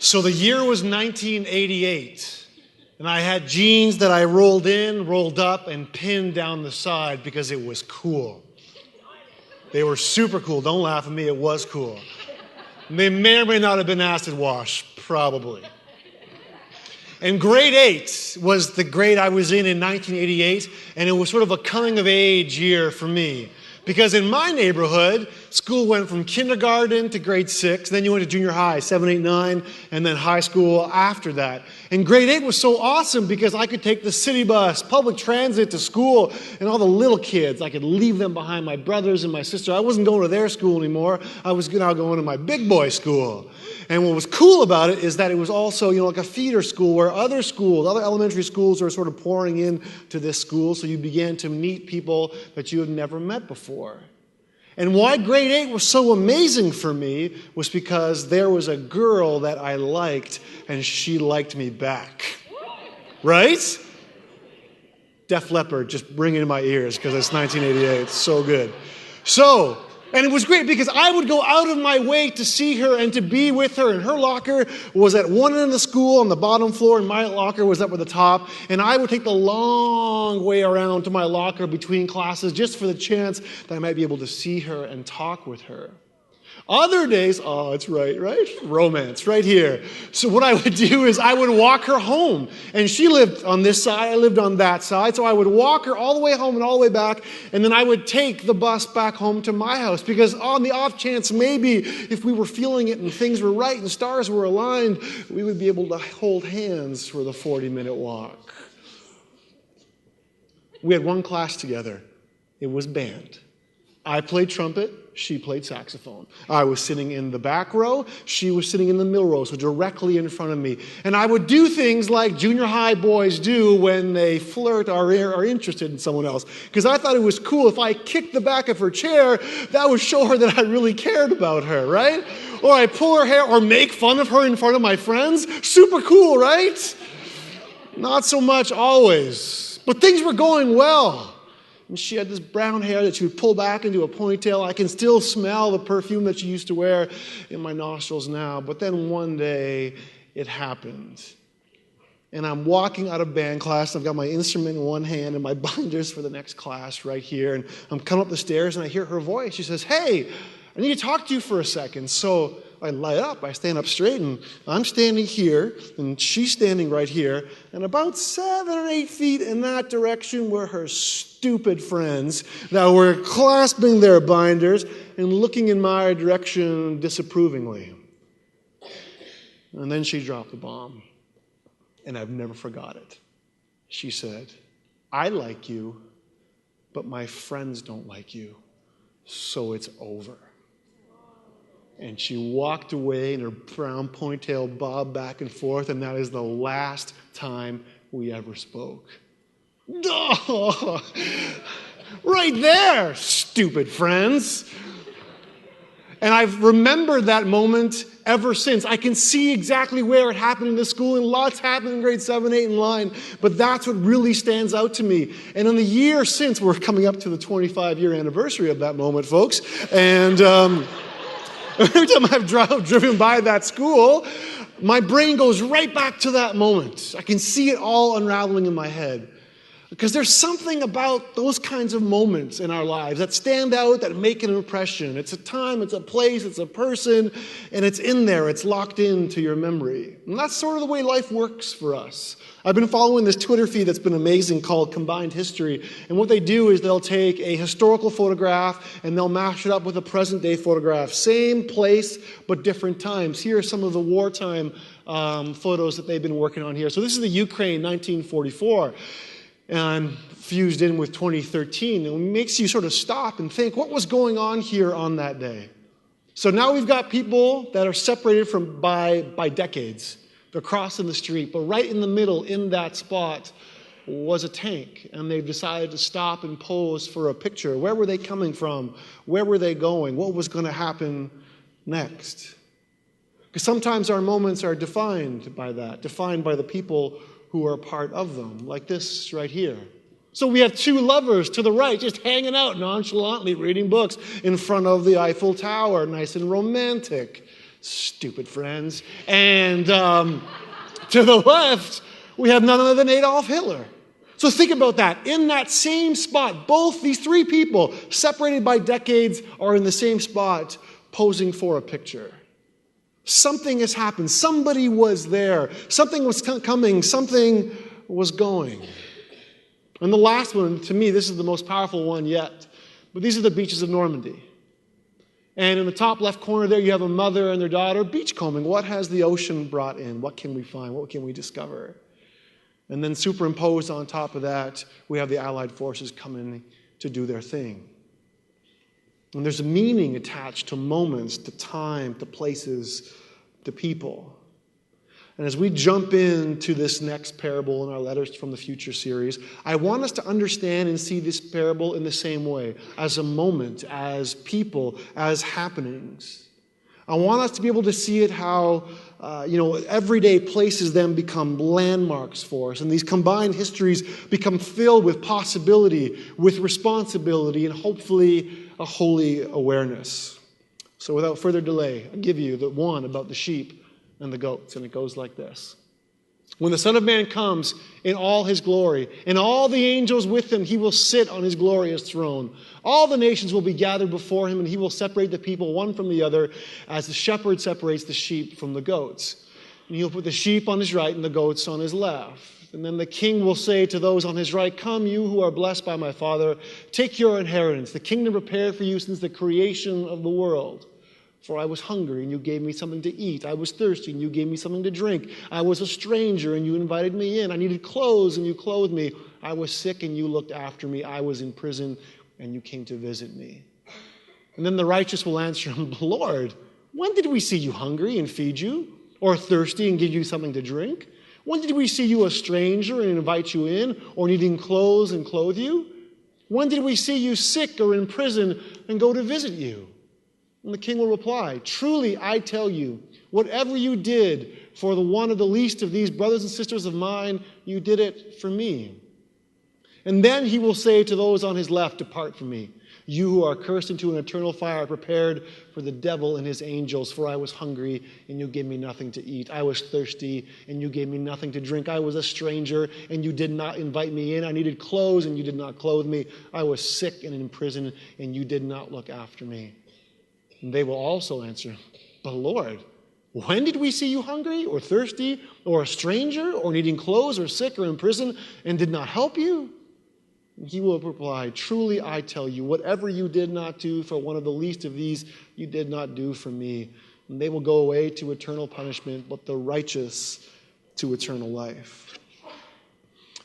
So the year was 1988, and I had jeans that I rolled in, rolled up, and pinned down the side because it was cool. They were super cool. Don't laugh at me. It was cool. They may or may not have been acid wash, probably. And grade 8 was the grade I was in 1988, and it was sort of a coming-of-age year for me. Because in my neighborhood, school went from kindergarten to grade 6, then you went to junior high, 7, 8, 9, and then high school after that. And grade 8 was so awesome because I could take the city bus, public transit to school, and all the little kids, I could leave them behind, my brothers and my sister. I wasn't going to their school anymore. I was now going to my big boy school. And what was cool about it is that it was also, like a feeder school where other schools, other elementary schools were sort of pouring into this school, so you began to meet people that you had never met before. And why grade 8 was so amazing for me was because there was a girl that I liked, and she liked me back. Right? Def Leppard, just ring it in my ears because it's 1988. It's so good. And it was great because I would go out of my way to see her and to be with her. And her locker was at one end of the school on the bottom floor, and my locker was up at the top. And I would take the long way around to my locker between classes just for the chance that I might be able to see her and talk with her. Other days, it's right? Romance, right here. So what I would do is I would walk her home. And she lived on this side, I lived on that side. So I would walk her all the way home and all the way back. And then I would take the bus back home to my house. Because on the off chance, maybe if we were feeling it and things were right and stars were aligned, we would be able to hold hands for the 40-minute walk. We had one class together. It was band. I played trumpet, she played saxophone. I was sitting in the back row, she was sitting in the middle row, so directly in front of me. And I would do things like junior high boys do when they flirt or are interested in someone else. Because I thought it was cool if I kicked the back of her chair, that would show her that I really cared about her, right? Or I pull her hair or make fun of her in front of my friends. Super cool, right? Not so much always. But things were going well. And she had this brown hair that she would pull back into a ponytail. I can still smell the perfume that she used to wear in my nostrils now. But then one day, it happened. And I'm walking out of band class. I've got my instrument in one hand and my binders for the next class right here. And I'm coming up the stairs and I hear her voice. She says, "Hey, I need to talk to you for a second." So I light up, I stand up straight, and I'm standing here, and she's standing right here, and about 7 or 8 feet in that direction were her stupid friends that were clasping their binders and looking in my direction disapprovingly. And then she dropped the bomb, and I've never forgot it. She said, "I like you, but my friends don't like you, so it's over." And she walked away, and her brown ponytail bobbed back and forth, and that is the last time we ever spoke. Oh, right there, stupid friends. And I've remembered that moment ever since. I can see exactly where it happened in the school, and lots happened in grade 7, 8, and 9, but that's what really stands out to me. And in the year since, we're coming up to the 25-year anniversary of that moment, folks, and every time I've driven by that school, my brain goes right back to that moment. I can see it all unraveling in my head. Because there's something about those kinds of moments in our lives that stand out, that make an impression. It's a time, it's a place, it's a person, and it's in there. It's locked into your memory. And that's sort of the way life works for us. I've been following this Twitter feed that's been amazing called Combined History. And what they do is they'll take a historical photograph and they'll mash it up with a present-day photograph. Same place, but different times. Here are some of the wartime photos that they've been working on here. So this is the Ukraine, 1944. And fused in with 2013. And it makes you sort of stop and think, what was going on here on that day? So now we've got people that are separated from by decades. They're crossing the street, but right in the middle, in that spot, was a tank. And they've decided to stop and pose for a picture. Where were they coming from? Where were they going? What was going to happen next? Because sometimes our moments are defined by that, defined by the people who are part of them, like this right here. So we have two lovers to the right, just hanging out nonchalantly, reading books in front of the Eiffel Tower, nice and romantic. Stupid friends. And to the left, we have none other than Adolf Hitler. So think about that. In that same spot, both these three people, separated by decades, are in the same spot, posing for a picture. Something has happened. Somebody was there. Something was coming. Something was going. And the last one, to me, this is the most powerful one yet. But these are the beaches of Normandy. And in the top left corner there, you have a mother and their daughter beachcombing. What has the ocean brought in? What can we find? What can we discover? And then superimposed on top of that, we have the Allied forces coming to do their thing. And there's a meaning attached to moments, to time, to places, to people. And as we jump into this next parable in our Letters from the Future series, I want us to understand and see this parable in the same way, as a moment, as people, as happenings. I want us to be able to see it how, everyday places then become landmarks for us. And these combined histories become filled with possibility, with responsibility, and hopefully a holy awareness. So without further delay, I give you the one about the sheep and the goats. And it goes like this. When the Son of Man comes in all his glory, and all the angels with him, he will sit on his glorious throne. All the nations will be gathered before him, and he will separate the people one from the other, as the shepherd separates the sheep from the goats. And he'll put the sheep on his right and the goats on his left. And then the king will say to those on his right, "Come, you who are blessed by my Father, take your inheritance, the kingdom prepared for you since the creation of the world. For I was hungry, and you gave me something to eat. I was thirsty, and you gave me something to drink. I was a stranger, and you invited me in. I needed clothes, and you clothed me. I was sick, and you looked after me. I was in prison, and you came to visit me." And then the righteous will answer him, "Lord, when did we see you hungry and feed you, or thirsty and give you something to drink? When did we see you a stranger and invite you in, or needing clothes and clothe you? When did we see you sick or in prison and go to visit you?" And the king will reply, "Truly, I tell you, whatever you did for the one of the least of these brothers and sisters of mine, you did it for me." And then he will say to those on his left, "Depart from me, you who are cursed, into an eternal fire prepared for the devil and his angels. For I was hungry, and you gave me nothing to eat. I was thirsty, and you gave me nothing to drink. I was a stranger, and you did not invite me in. I needed clothes, and you did not clothe me. I was sick and in prison, and you did not look after me." And they will also answer, "But Lord, when did we see you hungry or thirsty or a stranger or needing clothes or sick or in prison and did not help you?" And he will reply, "Truly I tell you, whatever you did not do for one of the least of these, you did not do for me." And they will go away to eternal punishment, but the righteous to eternal life.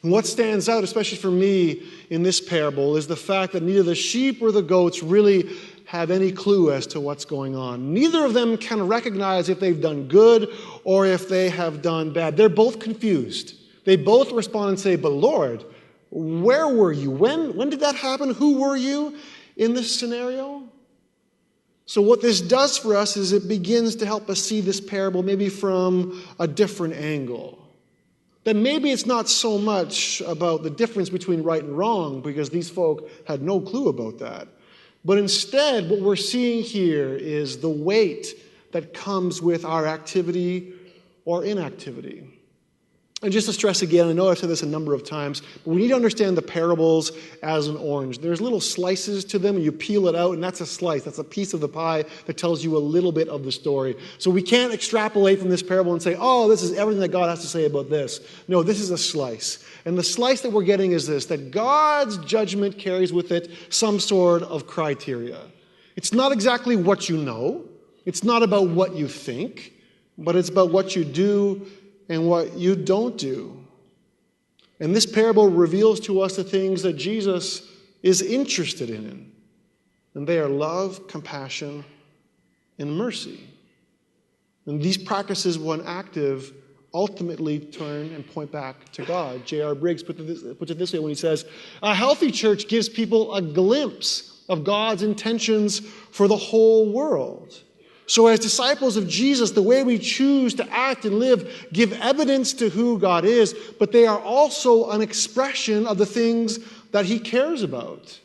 And what stands out, especially for me in this parable, is the fact that neither the sheep or the goats really have any clue as to what's going on. Neither of them can recognize if they've done good or if they have done bad. They're both confused. They both respond and say, "But Lord, where were you? When did that happen? Who were you in this scenario?" So what this does for us is it begins to help us see this parable maybe from a different angle. That maybe it's not so much about the difference between right and wrong, because these folk had no clue about that. But instead, what we're seeing here is the weight that comes with our activity or inactivity. And just to stress again, I know I've said this a number of times, but we need to understand the parables as an orange. There's little slices to them, and you peel it out, and that's a slice. That's a piece of the pie that tells you a little bit of the story. So we can't extrapolate from this parable and say, "Oh, this is everything that God has to say about this." No, this is a slice. And the slice that we're getting is this, that God's judgment carries with it some sort of criteria. It's not exactly what you know. It's not about what you think, but it's about what you do and what you don't do. And this parable reveals to us the things that Jesus is interested in. And they are love, compassion, and mercy. And these practices, when active, ultimately turn and point back to God. J.R. Briggs puts it this way when he says, "A healthy church gives people a glimpse of God's intentions for the whole world." So as disciples of Jesus, the way we choose to act and live give evidence to who God is, but they are also an expression of the things that he cares about.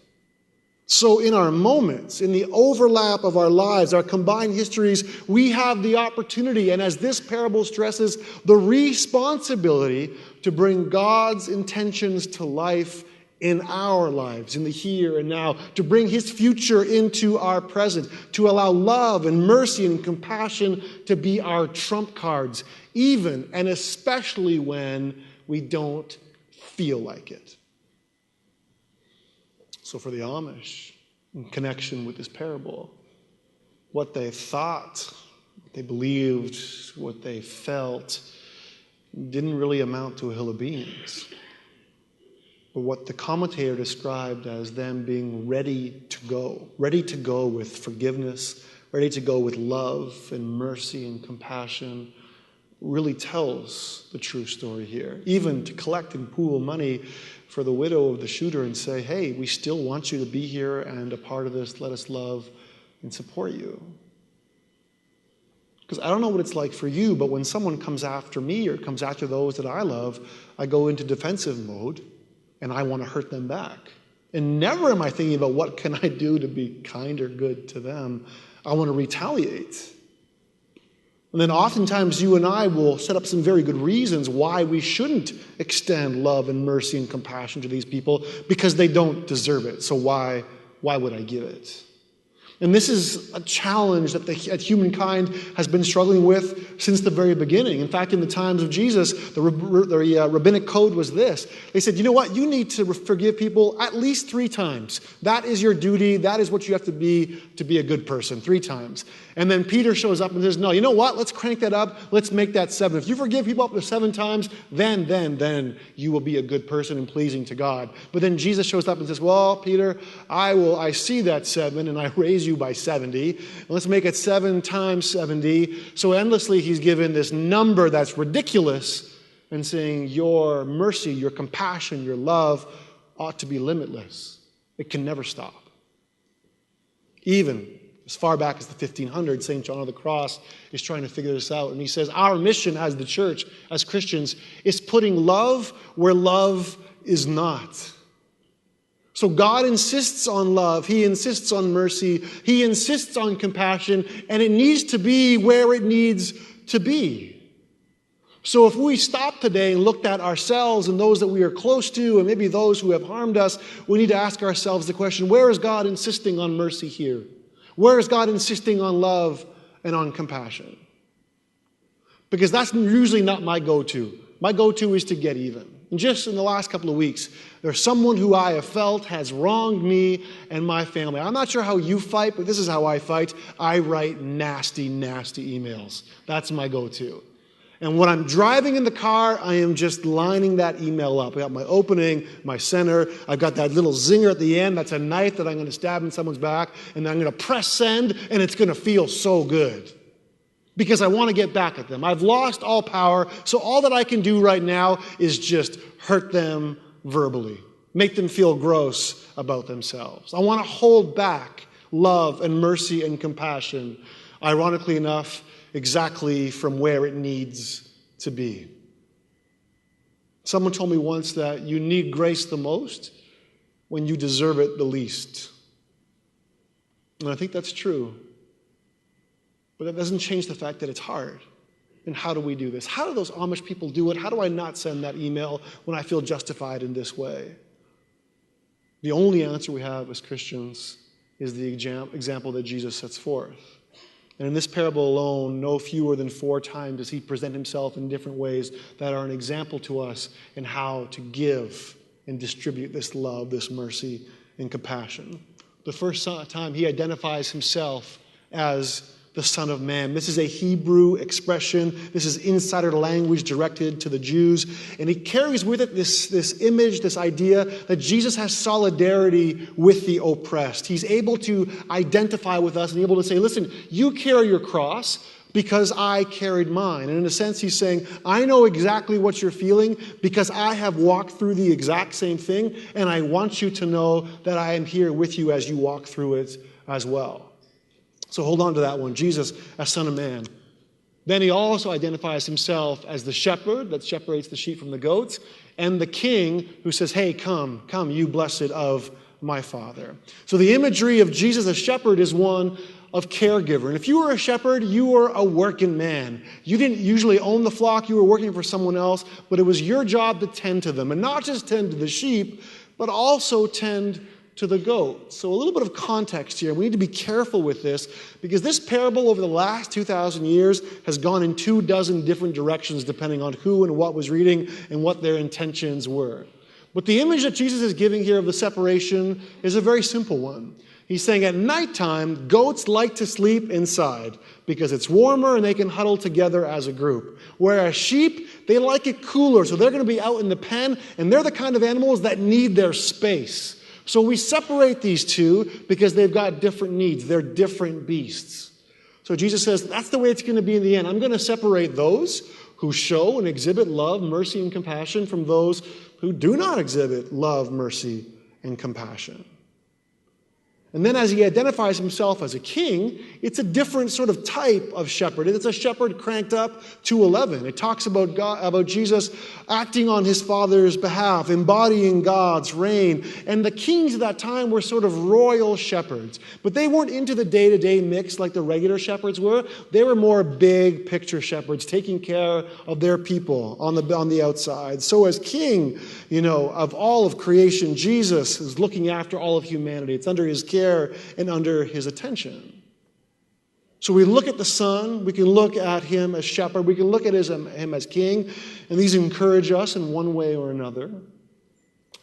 So in our moments, in the overlap of our lives, our combined histories, we have the opportunity, and as this parable stresses, the responsibility to bring God's intentions to life in our lives, in the here and now, to bring his future into our present, to allow love and mercy and compassion to be our trump cards, even and especially when we don't feel like it. So for the Amish, in connection with this parable, what they thought, what they believed, what they felt, didn't really amount to a hill of beans. But what the commentator described as them being ready to go with forgiveness, ready to go with love and mercy and compassion, really tells the true story here. Even to collect and pool money for the widow of the shooter and say, hey, we still want you to be here and a part of this. Let us love and support you. Because I don't know what it's like for you, but when someone comes after me or comes after those that I love, I go into defensive mode and I want to hurt them back. And never am I thinking about what can I do to be kind or good to them. I want to retaliate. And then oftentimes you and I will set up some very good reasons why we shouldn't extend love and mercy and compassion to these people, because they don't deserve it. So why would I give it? And this is a challenge that humankind has been struggling with since the very beginning. In fact, in the times of Jesus, the rabbinic code was this. They said, you know what? You need to forgive people at least 3 times. That is your duty. That is what you have to be a good person, 3 times. And then Peter shows up and says, no, you know what? Let's crank that up. Let's make that 7. If you forgive people up to 7 times, then you will be a good person and pleasing to God. But then Jesus shows up and says, well, Peter, I see that 7 and I raise you by 70. Let's make it 7 times 70. So endlessly he's given this number that's ridiculous and saying your mercy, your compassion, your love ought to be limitless. It can never stop. Even as far back as the 1500s, St. John of the Cross is trying to figure this out. And he says our mission as the church, as Christians, is putting love where love is not. So God insists on love. He insists on mercy. He insists on compassion. And it needs to be where it needs to be. So if we stop today and looked at ourselves and those that we are close to and maybe those who have harmed us, we need to ask ourselves the question, where is God insisting on mercy here? Where is God insisting on love and on compassion? Because that's usually not my go-to. My go-to is to get even. And just in the last couple of weeks, there's someone who I have felt has wronged me and my family. I'm not sure how you fight, but this is how I fight. I write nasty, nasty emails. That's my go-to. And when I'm driving in the car, I am just lining that email up. I got my opening, my center. I've got that little zinger at the end. That's a knife that I'm going to stab in someone's back. And then I'm going to press send, and it's going to feel so good. Because I want to get back at them. I've lost all power, so all that I can do right now is just hurt them verbally. Make them feel gross about themselves. I want to hold back love and mercy and compassion, ironically enough, exactly from where it needs to be. Someone told me once that you need grace the most when you deserve it the least. And I think that's true. But that doesn't change the fact that it's hard. And how do we do this? How do those Amish people do it? How do I not send that email when I feel justified in this way? The only answer we have as Christians is the example that Jesus sets forth. And in this parable alone, no fewer than 4 times does he present himself in different ways that are an example to us in how to give and distribute this love, this mercy, and compassion. The first time he identifies himself as the Son of Man. This is a Hebrew expression. This is insider language directed to the Jews. And he carries with it this image, this idea that Jesus has solidarity with the oppressed. He's able to identify with us and able to say, listen, you carry your cross because I carried mine. And in a sense, he's saying, I know exactly what you're feeling because I have walked through the exact same thing, and I want you to know that I am here with you as you walk through it as well. So hold on to that one. Jesus as Son of Man. Then he also identifies himself as the shepherd that separates the sheep from the goats, and the king who says, hey, come, you blessed of my Father. So the imagery of Jesus as shepherd is one of caregiver. And if you were a shepherd, you were a working man. You didn't usually own the flock. You were working for someone else, but it was your job to tend to them. And not just tend to the sheep, but also tend to the goats. So a little bit of context here. We need to be careful with this because this parable over the last 2,000 years has gone in 24 different directions depending on who and what was reading and what their intentions were. But the image that Jesus is giving here of the separation is a very simple one. He's saying at nighttime, goats like to sleep inside because it's warmer and they can huddle together as a group. Whereas sheep, they like it cooler, so they're going to be out in the pen, and they're the kind of animals that need their space. So we separate these two because they've got different needs. They're different beasts. So Jesus says, that's the way it's going to be in the end. I'm going to separate those who show and exhibit love, mercy, and compassion from those who do not exhibit love, mercy, and compassion. And then as he identifies himself as a king, it's a different sort of type of shepherd. It's a shepherd cranked up to 11. It talks about Jesus acting on his Father's behalf, embodying God's reign. And the kings of that time were sort of royal shepherds. But they weren't into the day-to-day mix like the regular shepherds were. They were more big picture shepherds, taking care of their people on the outside. So as king, of all of creation, Jesus is looking after all of humanity. It's under his care and under his attention. So we look at the Son, we can look at him as shepherd, we can look at him as king, and these encourage us in one way or another.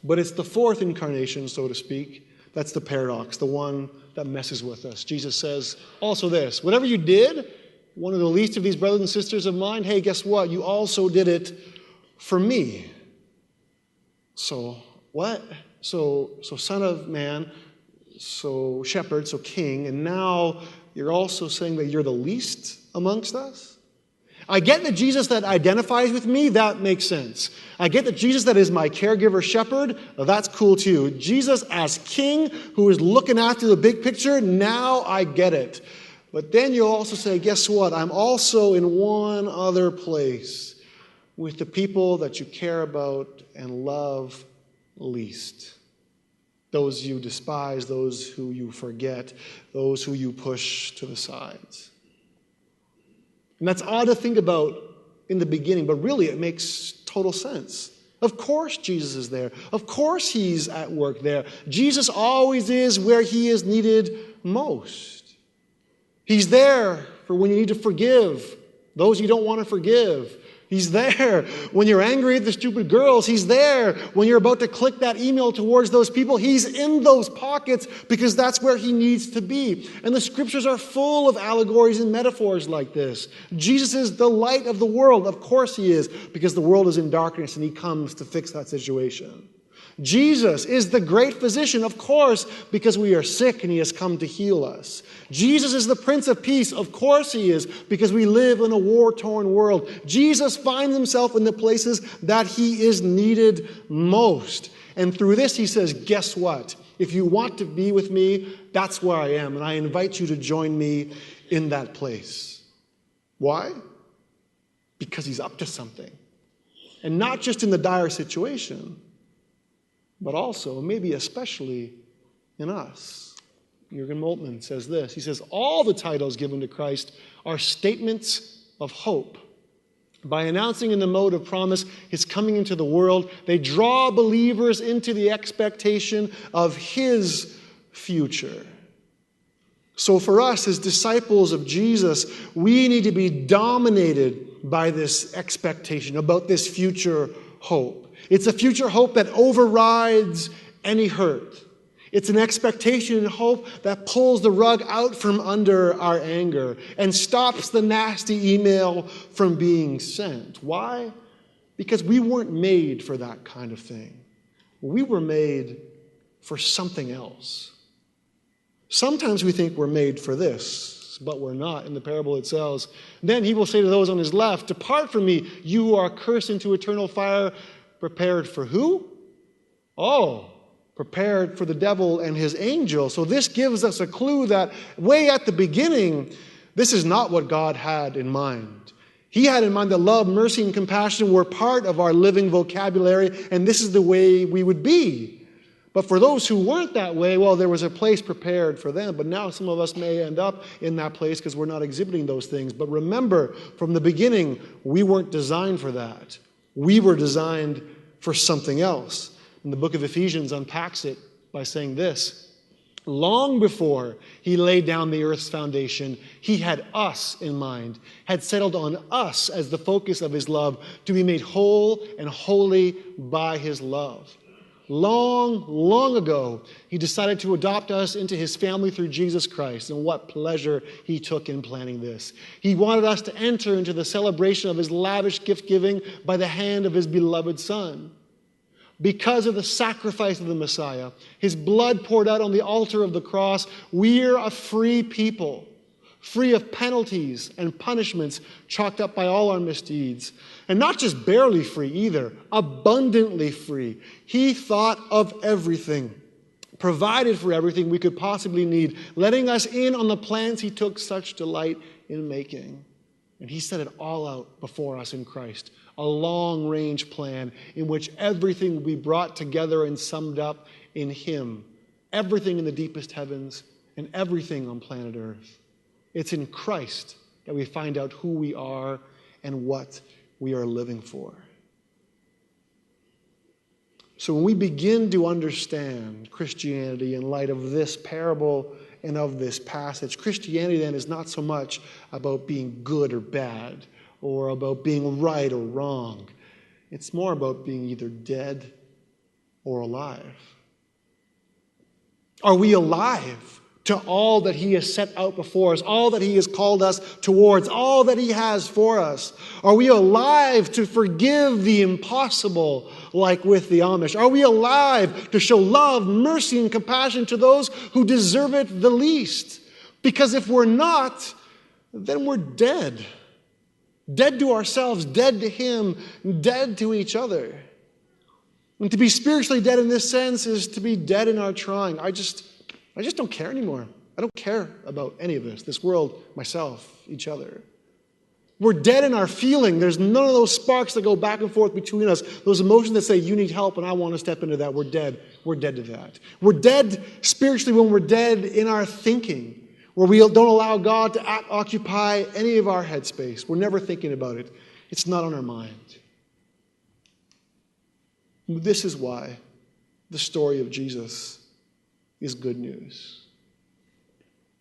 But it's the fourth incarnation, so to speak, that's the paradox, the one that messes with us. Jesus says also this, whatever you did, one of the least of these brothers and sisters of mine, hey, guess what? You also did it for me. So what? So Son of Man, so shepherd, so king, and now you're also saying that you're the least amongst us? I get that Jesus that identifies with me, that makes sense. I get that Jesus that is my caregiver shepherd, well, that's cool too. Jesus as king who is looking after the big picture, now I get it. But then you'll also say, guess what? I'm also in one other place with the people that you care about and love least. Those you despise, those who you forget, those who you push to the sides. And that's odd to think about in the beginning, but really it makes total sense. Of course Jesus is there. Of course he's at work there. Jesus always is where he is needed most. He's there for when you need to forgive those you don't want to forgive. He's there when you're angry at the stupid girls. He's there when you're about to click that email towards those people. He's in those pockets because that's where he needs to be. And the scriptures are full of allegories and metaphors like this. Jesus is the light of the world. Of course he is, because the world is in darkness and he comes to fix that situation. Jesus is the great physician, of course, because we are sick and he has come to heal us. Jesus is the Prince of Peace, of course he is, because we live in a war-torn world. Jesus finds himself in the places that he is needed most. And through this he says, guess what? If you want to be with me, that's where I am, and I invite you to join me in that place. Why? Because he's up to something. And not just in the dire situation, but also, maybe especially, in us. Jürgen Moltmann says this. He says, all the titles given to Christ are statements of hope. By announcing in the mode of promise his coming into the world, they draw believers into the expectation of his future. So for us as disciples of Jesus, we need to be dominated by this expectation about this future hope. It's a future hope that overrides any hurt. It's an expectation and hope that pulls the rug out from under our anger and stops the nasty email from being sent. Why? Because we weren't made for that kind of thing. We were made for something else. Sometimes we think we're made for this, but we're not. In the parable it says, then he will say to those on his left, depart from me, you who are cursed, into eternal fire. Prepared for who? Oh, prepared for the devil and his angels. So this gives us a clue that way at the beginning, this is not what God had in mind. He had in mind that love, mercy, and compassion were part of our living vocabulary, and this is the way we would be. But for those who weren't that way, well, there was a place prepared for them. But now some of us may end up in that place because we're not exhibiting those things. But remember, from the beginning, we weren't designed for that. We were designed for something else. And the book of Ephesians unpacks it by saying this: long before he laid down the earth's foundation, he had us in mind, had settled on us as the focus of his love, to be made whole and holy by his love. Long, long ago, he decided to adopt us into his family through Jesus Christ, and what pleasure he took in planning this. He wanted us to enter into the celebration of his lavish gift-giving by the hand of his beloved Son. Because of the sacrifice of the Messiah, his blood poured out on the altar of the cross, we're a free people, free of penalties and punishments chalked up by all our misdeeds. And not just barely free either, abundantly free. He thought of everything, provided for everything we could possibly need, letting us in on the plans he took such delight in making. And he set it all out before us in Christ, a long-range plan in which everything will be brought together and summed up in him, everything in the deepest heavens and everything on planet Earth. It's in Christ that we find out who we are and what we are living for. So when we begin to understand Christianity in light of this parable and of this passage, Christianity then is not so much about being good or bad, or about being right or wrong. It's more about being either dead or alive. Are we alive to all that he has set out before us, all that he has called us towards, all that he has for us? Are we alive to forgive the impossible, like with the Amish? Are we alive to show love, mercy, and compassion to those who deserve it the least? Because if we're not, then we're dead. Dead to ourselves, dead to him, dead to each other. And to be spiritually dead in this sense is to be dead in our trying. I just don't care anymore. I don't care about any of this world, myself, each other. We're dead in our feeling. There's none of those sparks that go back and forth between us, those emotions that say, you need help and I want to step into that. We're dead. We're dead to that. We're dead spiritually when we're dead in our thinking, where we don't allow God to occupy any of our headspace. We're never thinking about it. It's not on our mind. This is why the story of Jesus is good news.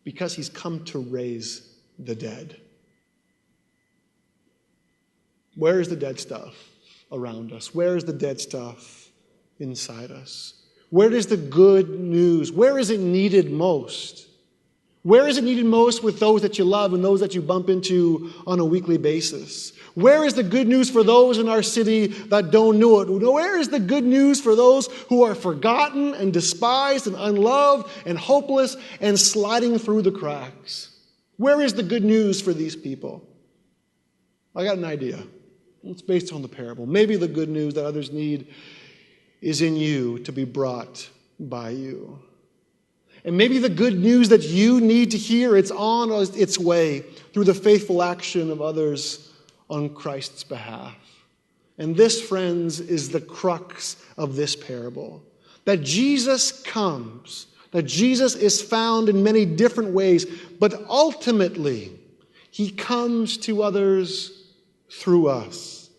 Because he's come to raise the dead. Where is the dead stuff around us? Where is the dead stuff inside us? Where is the good news? Where is it needed most? Where is it needed most with those that you love and those that you bump into on a weekly basis? Where is the good news for those in our city that don't know it? Where is the good news for those who are forgotten and despised and unloved and hopeless and sliding through the cracks? Where is the good news for these people? I got an idea. It's based on the parable. Maybe the good news that others need is in you to be brought by you. And maybe the good news that you need to hear, it's on its way through the faithful action of others on Christ's behalf. And this, friends, is the crux of this parable. That Jesus comes, that Jesus is found in many different ways, but ultimately, he comes to others through us.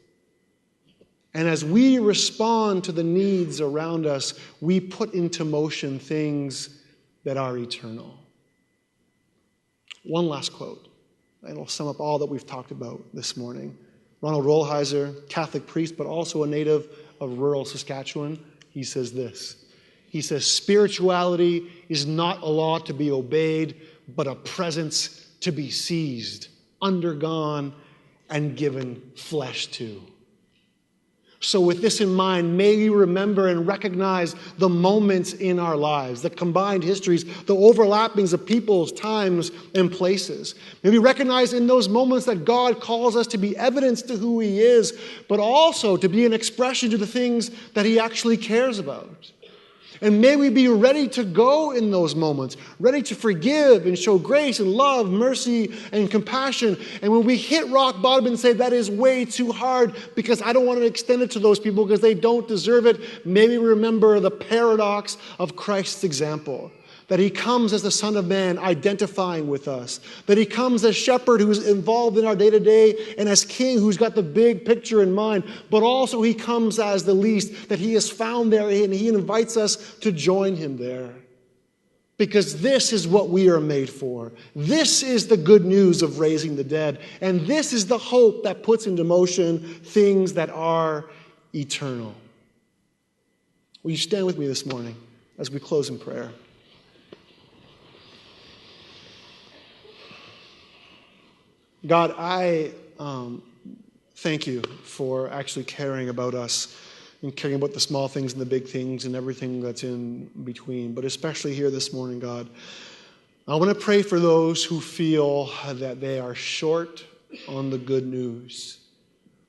And as we respond to the needs around us, we put into motion things that are eternal. One last quote, and it'll sum up all that we've talked about this morning. Ronald Rolheiser, Catholic priest, but also a native of rural Saskatchewan, he says this. He says, spirituality is not a law to be obeyed, but a presence to be seized, undergone, and given flesh to. So with this in mind, may we remember and recognize the moments in our lives, the combined histories, the overlappings of peoples, times, and places. May we recognize in those moments that God calls us to be evidence to who he is, but also to be an expression to the things that he actually cares about. And may we be ready to go in those moments, ready to forgive and show grace and love, mercy and compassion. And when we hit rock bottom and say, that is way too hard because I don't want to extend it to those people because they don't deserve it, maybe remember the paradox of Christ's example. That he comes as the Son of Man identifying with us. That he comes as shepherd who's involved in our day-to-day and as king who's got the big picture in mind. But also he comes as the least, that he is found there and he invites us to join him there. Because this is what we are made for. This is the good news of raising the dead. And this is the hope that puts into motion things that are eternal. Will you stand with me this morning as we close in prayer? God, I thank you for actually caring about us and caring about the small things and the big things and everything that's in between. But especially here this morning, God, I want to pray for those who feel that they are short on the good news.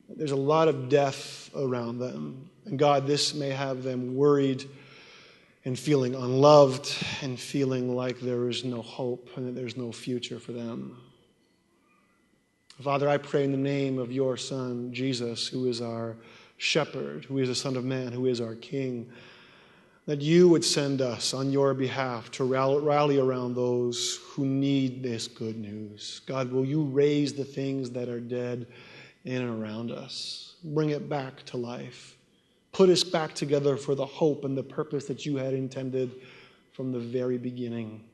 There's a lot of death around them. And God, this may have them worried and feeling unloved and feeling like there is no hope and that there's no future for them. Father, I pray in the name of your Son, Jesus, who is our shepherd, who is the Son of Man, who is our King, that you would send us on your behalf to rally around those who need this good news. God, will you raise the things that are dead in and around us? Bring it back to life. Put us back together for the hope and the purpose that you had intended from the very beginning.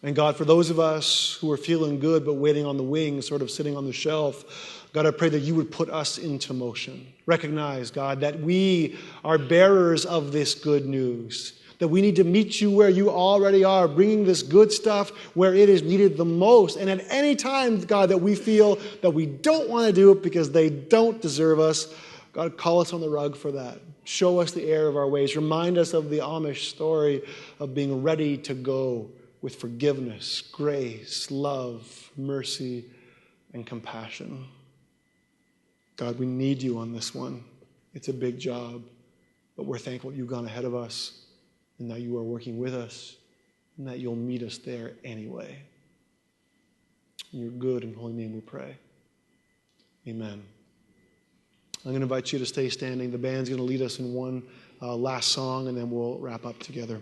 And God, for those of us who are feeling good but waiting on the wings, sort of sitting on the shelf, God, I pray that you would put us into motion. Recognize, God, that we are bearers of this good news, that we need to meet you where you already are, bringing this good stuff where it is needed the most. And at any time, God, that we feel that we don't want to do it because they don't deserve us, God, call us on the rug for that. Show us the error of our ways. Remind us of the Amish story of being ready to go with forgiveness, grace, love, mercy, and compassion. God, we need you on this one. It's a big job, but we're thankful you've gone ahead of us and that you are working with us and that you'll meet us there anyway. In your good and holy name we pray. Amen. I'm going to invite you to stay standing. The band's going to lead us in one last song, and then we'll wrap up together.